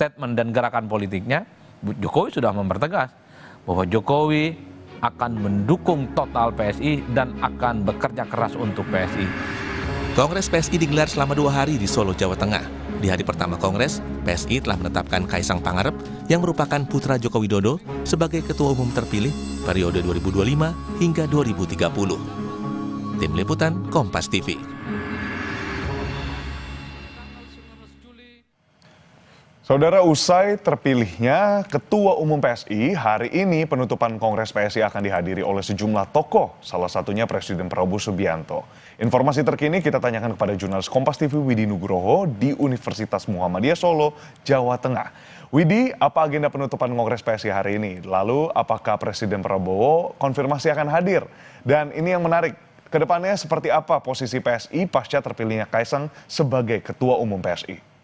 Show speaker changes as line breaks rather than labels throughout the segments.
statement dan gerakan politiknya, Jokowi sudah mempertegas bahwa Jokowi akan mendukung total PSI dan akan bekerja keras untuk PSI.
Kongres PSI digelar selama 2 hari di Solo, Jawa Tengah. Di hari pertama Kongres, PSI telah menetapkan Kaisang Pangarep yang merupakan putra Joko Widodo sebagai Ketua Umum terpilih periode 2025 hingga 2030. Tim Liputan Kompas TV.
Saudara, usai terpilihnya Ketua Umum PSI, hari ini penutupan Kongres PSI akan dihadiri oleh sejumlah tokoh, salah satunya Presiden Prabowo Subianto. Informasi terkini kita tanyakan kepada jurnalis Kompas TV Widi Nugroho di Universitas Muhammadiyah Solo, Jawa Tengah. Widi, apa agenda penutupan Kongres PSI hari ini? Lalu apakah Presiden Prabowo konfirmasi akan hadir? Dan ini yang menarik, kedepannya seperti apa posisi PSI pasca terpilihnya Kaisang sebagai Ketua Umum PSI?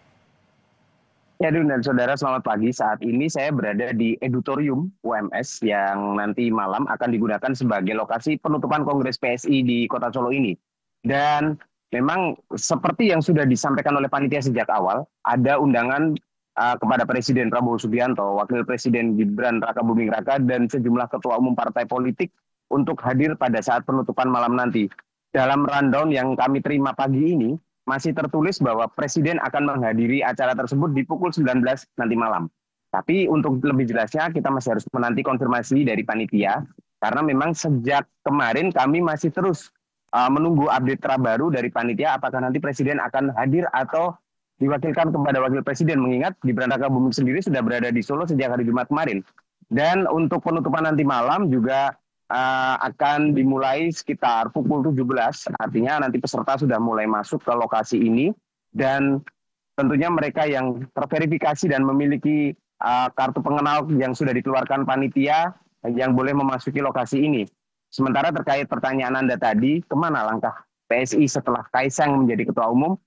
Ya, dan saudara, selamat pagi. Saat ini saya berada di Edutorium UMS yang nanti malam akan digunakan sebagai lokasi penutupan Kongres PSI di Kota Solo ini. Dan memang seperti yang sudah disampaikan oleh panitia sejak awal, ada undangan kepada Presiden Prabowo Subianto, Wakil Presiden Gibran Rakabuming Raka, dan sejumlah ketua umum partai politik untuk hadir pada saat penutupan malam nanti. Dalam rundown yang kami terima pagi ini, masih tertulis bahwa Presiden akan menghadiri acara tersebut di pukul 19 nanti malam. Tapi untuk lebih jelasnya kita masih harus menanti konfirmasi dari panitia, karena memang sejak kemarin kami masih terus menunggu update terbaru dari panitia apakah nanti Presiden akan hadir atau diwakilkan kepada Wakil Presiden, mengingat Gibran Rakabuming sendiri sudah berada di Solo sejak hari Jumat kemarin. Dan untuk penutupan nanti malam juga akan dimulai sekitar pukul 17, artinya nanti peserta sudah mulai masuk ke lokasi ini, dan tentunya mereka yang terverifikasi dan memiliki kartu pengenal yang sudah dikeluarkan panitia yang boleh memasuki lokasi ini. Sementara terkait pertanyaan Anda tadi, kemana langkah PSI setelah Kaisang menjadi Ketua Umum?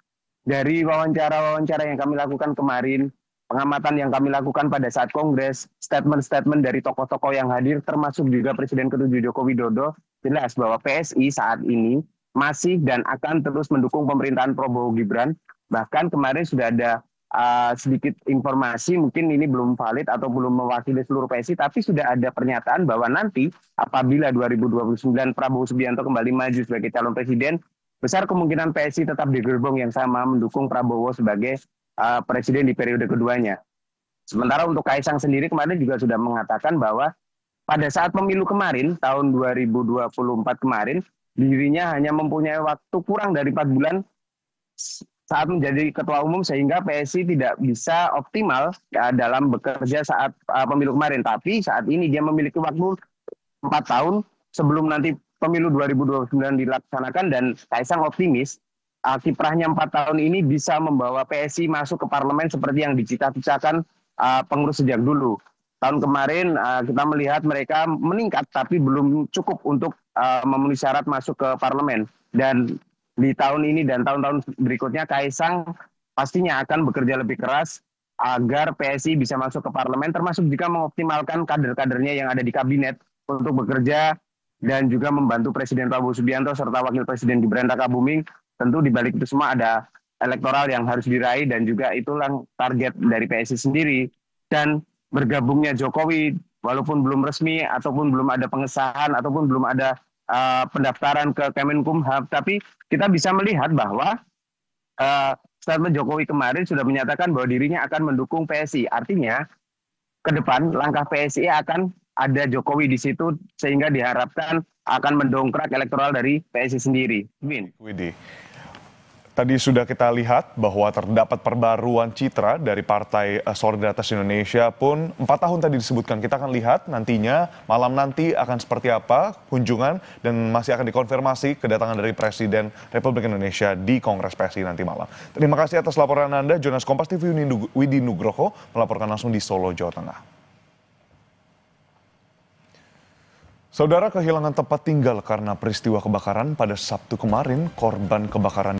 Dari wawancara-wawancara yang kami lakukan kemarin, pengamatan yang kami lakukan pada saat Kongres, statement-statement dari tokoh-tokoh yang hadir, termasuk juga Presiden ke-7 Joko Widodo, jelas bahwa PSI saat ini masih dan akan terus mendukung pemerintahan Prabowo Gibran. Bahkan kemarin sudah ada sedikit informasi, mungkin ini belum valid atau belum mewakili seluruh PSI, tapi sudah ada pernyataan bahwa nanti apabila 2029 Prabowo Subianto kembali maju sebagai calon presiden, besar kemungkinan PSI tetap di gerbong yang sama mendukung Prabowo sebagai Presiden di periode keduanya. Sementara untuk Kaisang sendiri kemarin juga sudah mengatakan bahwa pada saat pemilu kemarin, tahun 2024 kemarin, dirinya hanya mempunyai waktu kurang dari 4 bulan saat menjadi Ketua Umum, sehingga PSI tidak bisa optimal dalam bekerja saat pemilu kemarin. Tapi saat ini dia memiliki waktu 4 tahun sebelum nanti pemilu 2029 dilaksanakan, dan Kaisang optimis kiprahnya 4 tahun ini bisa membawa PSI masuk ke parlemen seperti yang dicita-citakan pengurus sejak dulu. Tahun kemarin kita melihat mereka meningkat tapi belum cukup untuk memenuhi syarat masuk ke parlemen. Dan di tahun ini dan tahun-tahun berikutnya Kaisang pastinya akan bekerja lebih keras agar PSI bisa masuk ke parlemen, termasuk juga mengoptimalkan kader-kadernya yang ada di kabinet untuk bekerja dan juga membantu Presiden Prabowo Subianto serta Wakil Presiden Gibran Rakabuming. Tentu di balik itu semua ada elektoral yang harus diraih, dan juga itulah target dari PSI sendiri. Dan bergabungnya Jokowi, walaupun belum resmi ataupun belum ada pengesahan ataupun belum ada pendaftaran ke Kemenkumham, tapi kita bisa melihat bahwa statement Jokowi kemarin sudah menyatakan bahwa dirinya akan mendukung PSI. Artinya ke depan langkah PSI akan ada Jokowi di situ, sehingga diharapkan akan mendongkrak elektoral dari PSI sendiri.
Widi, tadi sudah kita lihat bahwa terdapat perbaruan citra dari Partai Solidaritas Indonesia pun 4 tahun tadi disebutkan. Kita akan lihat nantinya malam nanti akan seperti apa kunjungan, dan masih akan dikonfirmasi kedatangan dari Presiden Republik Indonesia di Kongres PSI nanti malam. Terima kasih atas laporan Anda, jurnalis Kompas TV Widi Nugroho melaporkan langsung di Solo, Jawa Tengah. Saudara, kehilangan tempat tinggal karena peristiwa kebakaran pada Sabtu kemarin. Korban kebakaran